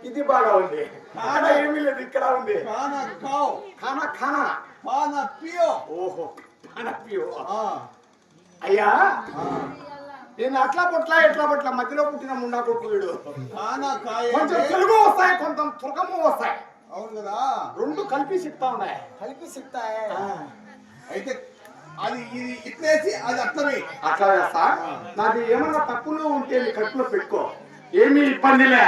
ఇది బాగా ఉంది. ఏమీ లేదు, ఇక్కడ ఉంది. ఓహో, అయ్యా నేను అట్లా పొట్ల ఎట్లా పొట్ల మధ్యలో పుట్టిన ముండా కొడుకు వీడు. కొంచెం తెలుగు వస్తాయి, కొంచెం తుర్కము వస్తాయి. అవును కదా, రెండు కలిపి చెప్తా ఉన్నాయి. అయితే అది ఇది ఇట్లేసి అది అట్లనే అట్లా వేస్తా. నాకు ఏమన్నా తప్పులు ఉంటే నీ కట్టులో పెట్టుకో, ఏమీ ఇబ్బందిలే.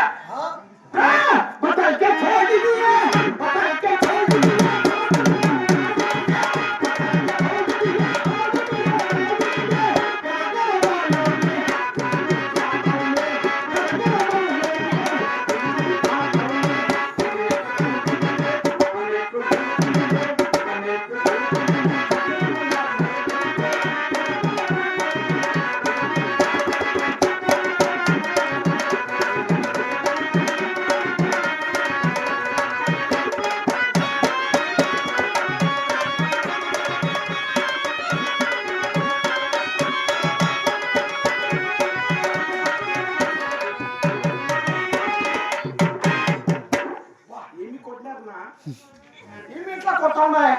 ఏమి ఇట్లా కొడతా ఉన్నాయి?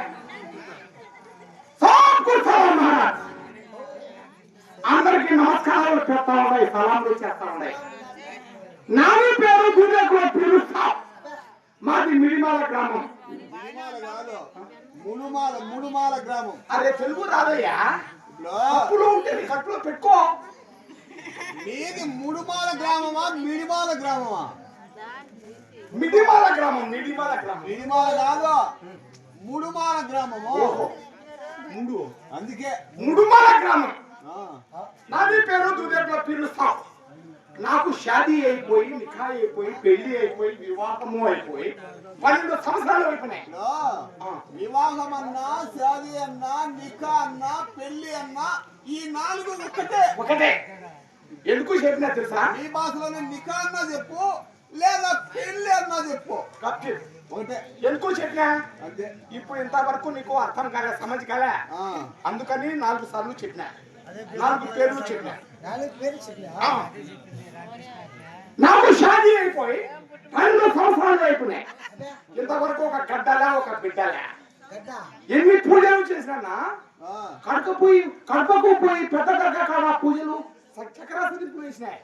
అందరికి నమస్కారాలు పెడతా ఉన్నాయి, సలాంలు చేస్తా ఉన్నాయి. నాని పేరు గుండెకుల పిలుస్తా. మాది మిడిమాల గ్రామం. ముడుమాల గ్రామం. అరే తెలుగు రాదయ్యా, అప్పులు ఉంటే కట్టులో పెట్టుకో. నీది ముడుమాల గ్రామమా మిడిమాల గ్రామమా? మిడిమాల గ్రామం. మిడిమాల గ్రామం. మిడిమాల కాదు, ముడుమాల గ్రామము. ముందు అందుకే ముడుమాల గ్రామం. నాది పేరు దుర్గ పిలుస్తాం. నాకు షాదీ అయిపోయి, నిఖా అయిపోయి, పెళ్లి అయిపోయి, వివాహము అయిపోయి 12 సంవత్సరాలు అయిపోయినాయి. వివాహం అన్నా, షాదీ అన్నా, నిఖా అన్నా, పెళ్లి అన్నా, ఈ 4 ఒకటే. ఎందుకు చెప్పినా తెలుసా? ఈ భాషలోనే నిఖా అన్నా చెప్పు, లేదా పెళ్లి అన్నా చెప్పు, ఒకటే. ఎందుకు చెప్పినా అంతే. ఇప్పుడు ఇంతవరకు నీకు అర్థం కాలే, సమझ కాలే. అందుకని 4 సార్లు చెప్పినా, 4 పేర్లు చెప్పినా. నాకు షాదీ అయిపోయి 12 సంవత్సరాలు అయిపోయినాయి. ఇంతవరకు ఒక గడ్డలా, ఒక బిడ్డలా. ఎన్ని పూజలు చేసినా కడపకు పోయి పెద్ద దర్గా కాడ పూజలు చక్రాసరింపులు వేసినాయి.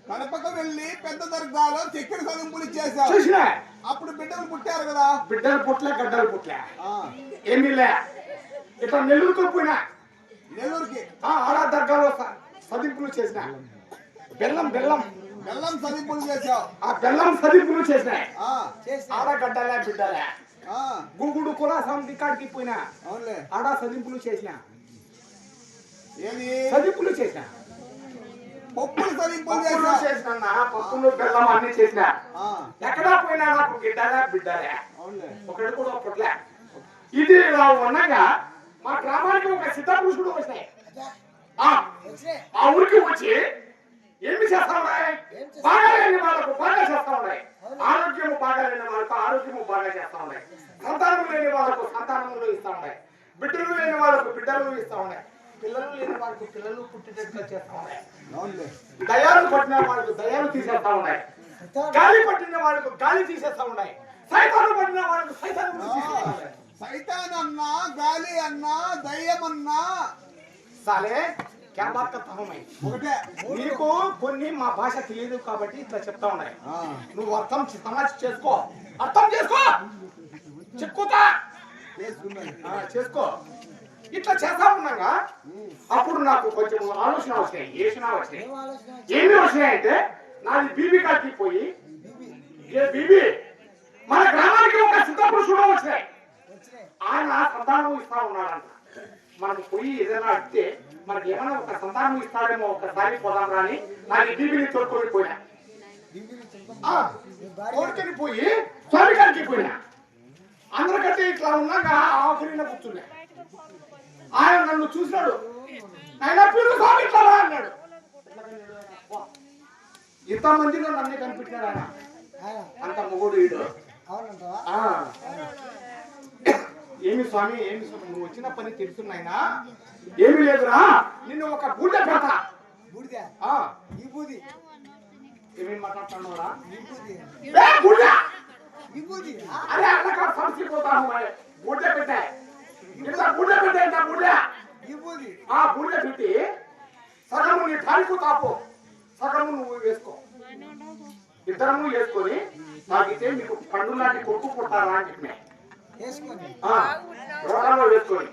కడపకు వెళ్ళి పెద్ద దర్గాలో చక్కెర సరింపులు చేశారు. చూసినా అప్పుడు బిడ్డలు పుట్టారు కదా. బిడ్డలు పుట్లే, గడ్డలు పుట్లే, ఏమీ లే. ఇట్లా నెల్లూరుకు పోయినా, నెల్లూరుకి ఆడ దర్గాలో సదింపులు చేసిన. బెల్లం సరింపులు చేశావు. ఆ బెల్లం సదింపులు చేసినాయి. ఆడ గడ్డలే, బిడ్డలే. గుగుడు కుల సమితి కాడికి పోయినా, ఆడ సదింపులు చేసిన. సదింపులు చేసిన, పప్పులు సరింపులు చేసిన, పప్పులు బెల్లం అన్ని చేసిన. ఎక్కడా పోయినా నాకు గిడ్డలే, బిడ్డలే, ఒకటి కూడా పుట్లే. ఇది ఇలా ఉండగా మా గ్రామానికి ఒక సిద్ధపురుషుడు వచ్చినాయి. ఆ ఊరికి వచ్చి ఏమి చేస్తా ఉన్నాయి? బాగా లేని వాళ్ళకు బాగా చేస్తా ఉన్నాయి, ఆరోగ్యము బాగా లేని వాళ్ళకు ఆరోగ్యము బాగా చేస్తా ఉన్నాయి, సంతానం లేని వాళ్ళకు సంతానములు ఇస్తా ఉన్నాయి, బిడ్డలు లేని వాళ్ళకు బిడ్డలు ఇస్తా ఉన్నాయి, పిల్లలు లేని వాళ్ళకు పిల్లలు పుట్టినట్టుగా చేస్తా ఉన్నాయి, దయాలు పట్టిన వాళ్ళకు దయాలు తీసేస్తా ఉన్నాయి, గాలి పట్టిన వాళ్ళకు గాలి తీసేస్తా ఉన్నాయి, సైతాను పట్టిన వాళ్ళకు సైతాను తీసేస్తా ఉన్నాయి. సైతాన్ అన్నా, గాలి అన్నా, దయ్యం అన్నా సాలే క్యా బాత్ కర్తా హూ మై. ఒకటే నీకు కొన్ని మా భాష తెలియదు కాబట్టి ఇట్లా చెప్తా ఉన్నాయి. నువ్వు అర్థం సమాజ్ చేసుకో, అర్థం చేసుకో, చెక్కుతా చేసుకో. ఇట్లా చేస్తా ఉన్నాగా అప్పుడు నాకు కొంచెం ఆలోచన వచ్చినాయి. ఏమి వచ్చినాయి అంటే నాది బీబీ కాడికి పోయి బీబీ మన గ్రామానికి ఒక సిద్ధ పురుషుడు వచ్చినాయి. ఆయన సంతానం ఇస్తా ఉన్నాడంట. మనం పోయి ఏదైనా అడిగితే మనకి ఏమైనా ఒక సంతానం ఇస్తాడేమో, ఒకసారి పోదాం రాని నాకు బీబీని తోడుకొని పోయినా. తోడుకొని పోయి స్వామి గారికి పోయినా. అందరికంటే ఇట్లా ఉన్నాగా ఆఖరిన కూర్చున్నా. ఆయన నన్ను చూసినాడు. ఆయన పిల్లలు స్వామి ఇట్లా అన్నాడు. ఇంతమందిలో నన్నే కనిపించాడు ఆయన. అంత మొగుడు వీడు. ఏమి స్వామి, ఏమి స్వామి, నువ్వు వచ్చిన పని తెలుసున్నాయినా? ఏమి లేదురా, నిన్ను ఒక బూడిద పెడతా. ఏమేమి మాట్లాడుతున్నావురా? అరే అన్న సంసిపోతాను. బూడిద పెట్టా, ఇట్లా బూడిద పెట్టా. బూడిద పెట్టి సగము నీ ఠానికి తాపు, సగము నువ్వు వేసుకో. ఇద్దరము వేసుకొని తాగితే మీకు పండు లాంటి కొడుకు పుట్టారా అని చెప్పినా. రోడ్లలో వేసుకొని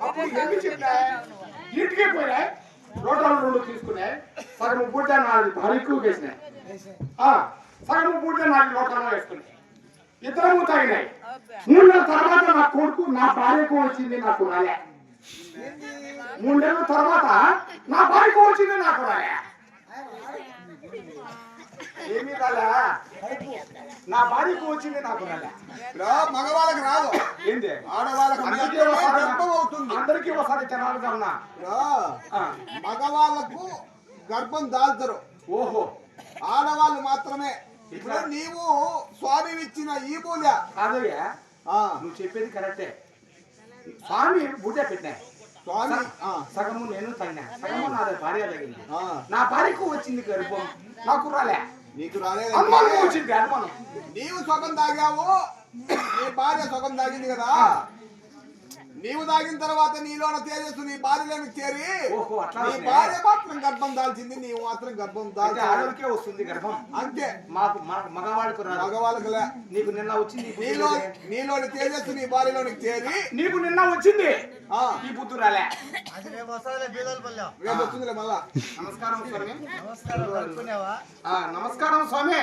అప్పుడు ఏమి చెప్పా, ఇంటికి పోయినా రోడ్లలో 2 తీసుకున్నాయి. సగము బూడిద నాది భారీకు వేసినాయి, సగము బూడిద నాది రోడ్లలో వేసుకున్నాయి. ఇద్దరము తాగినాయి. 3 నెలల తర్వాత నా కొడుకు నా భార్యకు వచ్చింది, నాకు రాలే. 3 నెలల తర్వాత నా భార్యకు వచ్చింది, నాకు రాలే. ఏమీ రాలే, నా భార్యకు వచ్చింది, నాకు రాలే. మగవాళ్ళకి రాదు, ఏంది ఆడవాళ్ళకి గర్భం అవుతుంది. అందరికీ ఒకసారి జనాలుగా ఉన్నా. మగవాళ్ళకు గర్భం దాల్చరు, ఓహో ఆడవాళ్ళు మాత్రమే. ఇప్పుడు నీవు స్వామి ఇచ్చిన ఈ పూజ కాదయ్యా, నువ్వు చెప్పేది కరెక్టే. స్వామి బూజ పెట్టా, స్వామి సగము నేను తగినా, సగము నా భార్య తగింది. నా భార్యకు వచ్చింది గర్భం, నాకు రాలే. నీకు రాలేదు, అనుమానం వచ్చింది. అనుమానం, నీవు సుఖం తాగావు, నీ భార్య సుఖం తాగింది కదా. నీవు తాగిన తర్వాత నీలోన తేజస్సు నీ భార్యలోకి చేరి నీ భార్య మాత్రం గర్భం దాల్చింది, నీవు మాత్రం గర్భం దాల్చే వస్తుంది గర్భం. అంతే, మాకు మగవాళ్ళకు మగవాళ్ళకు నీకు నిన్న వచ్చింది. నీలోని తేజస్సు నీ భార్యలోనికి చేరి నీకు నిన్న వచ్చింది, ఈ బుద్ధు రాలే. రేపు వస్తుందిలే మళ్ళా. నమస్కారం స్వామి. నమస్కారం స్వామి.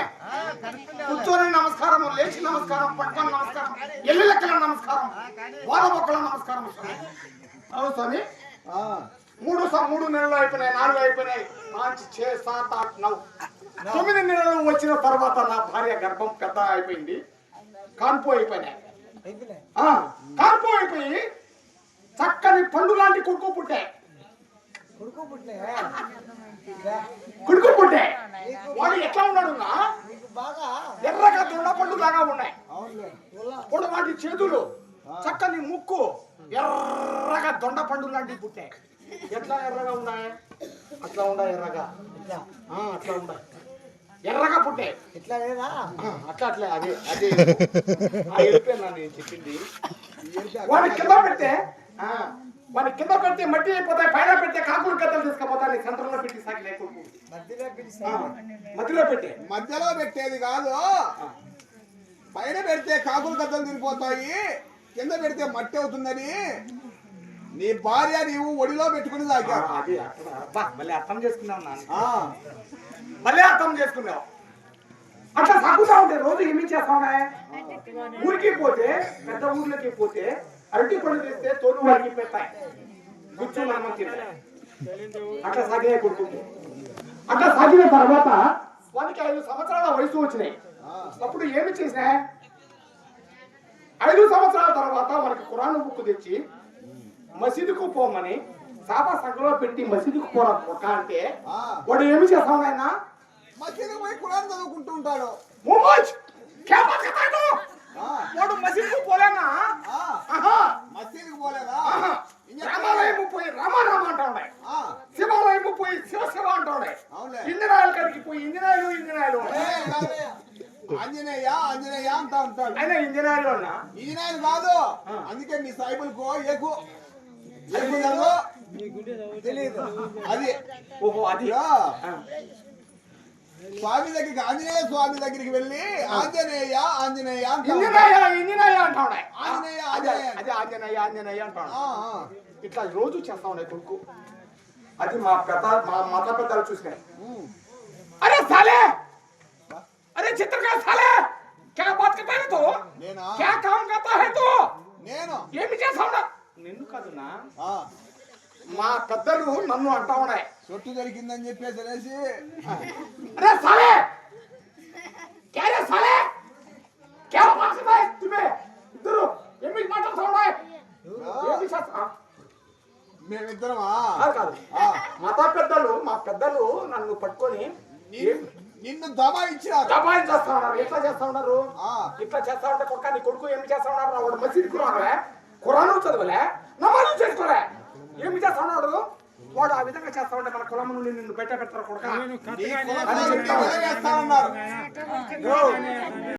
కూర్చొని నమస్కారం, లేచి నమస్కారం, పట్టుకొని నమస్కారం, ఎల్లు లెక్కల నమస్కారం, వార మొక్కల నమస్కారం స్వామి. అవును స్వామి. 3 నెలలు అయిపోయినాయి, 4 అయిపోయినాయి, 5, 6, 7, 8, 9, 9 నెలలు వచ్చిన తర్వాత నా భార్య గర్భం పెద్ద అయిపోయింది, కాన్పు అయిపోయినాయి. కాన్పు అయిపోయి చక్కని పండు లాంటి కొడుకు పుట్టే. వాడు ఎట్లా ఉన్నాడు, ఎర్రగా దొండ పండు లాగా ఉన్నాయి. ఇప్పుడు వాటి చేతులు, చక్కని ముక్కు, ఎర్రగా దొండ పండు లాంటి పుట్టాయి. ఎట్లా ఎర్రగా ఉన్నాయి? అట్లా ఉన్నాయి, ఎర్రగా అట్లా ఉన్నాయి, ఎర్రగా పుట్టాయి. ఇట్లా లేదా? అట్లా అదే అదే వెళ్ళిపోయినా నేను చెప్పింది. వాడి కింద పెడితే మట్టి అయిపోతాయి, పైన పెడితే కాకులు గద్దలు తీసుకుపోతాయి. సెంటర్లో పెట్టి సాగి లేకుండా మధ్యలో పెట్టేది కాదు. పైన పెడితే కాకులు గద్దలు తిరిగిపోతాయి, కింద పెడితే మట్టి అవుతుందని నీ భార్య నీవు ఒడిలో పెట్టుకుని తాగా. మళ్ళీ అర్థం చేసుకున్నావు నాన్న, మళ్ళీ అర్థం చేసుకున్నావు. అట్లా సాగుతా ఉంటే రోజు ఏమి చేస్తావునా? ఊరికి పోతే, పెద్ద ఊర్లకి పోతే అరటి పళ్ళు తెస్తే తోలు వారికి పెడతాయి, గుచ్చు మనం తింటాయి. అట్లా సాగే కొడుకుంది. అట్లా సాగిన తర్వాత వానికి 5 సంవత్సరాల వయసు వచ్చినాయి. అప్పుడు ఏమి చేసా? 5 సంవత్సరాల తర్వాత మనకి ఖురాన్ బుక్ తెచ్చి మసీదుకు పోమని సాపా సంఖ్యలో పెట్టి మసీదుకు పోరా ఒక అంటే వాడు ఏమి చేస్తావు ఆయన? మసీదుకు పోయి ఖురాన్ చదువుకుంటూ ఉంటాడు. వాడు మసీదుకు పోలేనా? మసీదుకు పోలేదా? రామాలయం పోయి రామ అంటా ఉన్నాయి, శివాలయం పోయి శివ అంటా ఉన్నాయి, ఇంజనాయల కాడికి పోయి ఇంజనాయలు ఆంజనేయ అంటా ఉంటాడు. ఆయన ఇంజనీర్ కాదు, అందుకే మీ సాయిబులకు తెలీదు అది. ఓహో అది ఇలా ఆ. స్వామి దగ్గరికి ఆంజనేయ స్వామి దగ్గరికి వెళ్ళి ఆంజనేయ ఆంజనేయ అంటావు. ఇంజనీయ అంటాడే ఆంజనేయ అదే ఆంజనేయ అదే ఆంజనేయ అంటాడు ఆ, ఆ. ఇట్లా రోజు చేస్తా ఉన్నాయి కొడుకు అది మా మత పెద్దలు చూసినాయి ఉమ్. अरे साले अरे चित्रकार साले क्या बात करता है तू నేనా क्या काम करता है तू నేను ఏమి చేస్తావునా నిన్ను కాదునా ఆ, మా పెద్దలు నన్ను అంటా ఉన్నాయి సొట్టు దొరికిందని చెప్పేసి అనేసి अरे साले क्या रे साले क्या बात करता है तुम्हें इधर ఏమి మాట్లాడుతా ఉన్నాయి ఏమి చేస్తా మేమిద్దరమా కాదు ఆ, మా పెద్దలు నన్ను పట్టుకొని నిన్ను దబాయించారు. దబాయిని చేస్తా ఉన్నారు ఎట్లా చేస్తా ఉన్నారు ఆ, ఇట్లా చేస్తా ఉంటే కొడుక నీ కొడుకు ఏమి చేస్తా ఉన్నారు వాడు మసీదుకు రావలే ఖురాను చదవలే నమాజు చేసుకోలే ఏమి చేస్తా ఉన్నాడు వాడు ఆ విధంగా చేస్తా ఉంటే మన కులం నుండి నిన్ను పెట్టారు కొడుక నీ కులపోళ్ళు నీ వెలగేస్తానన్నారు.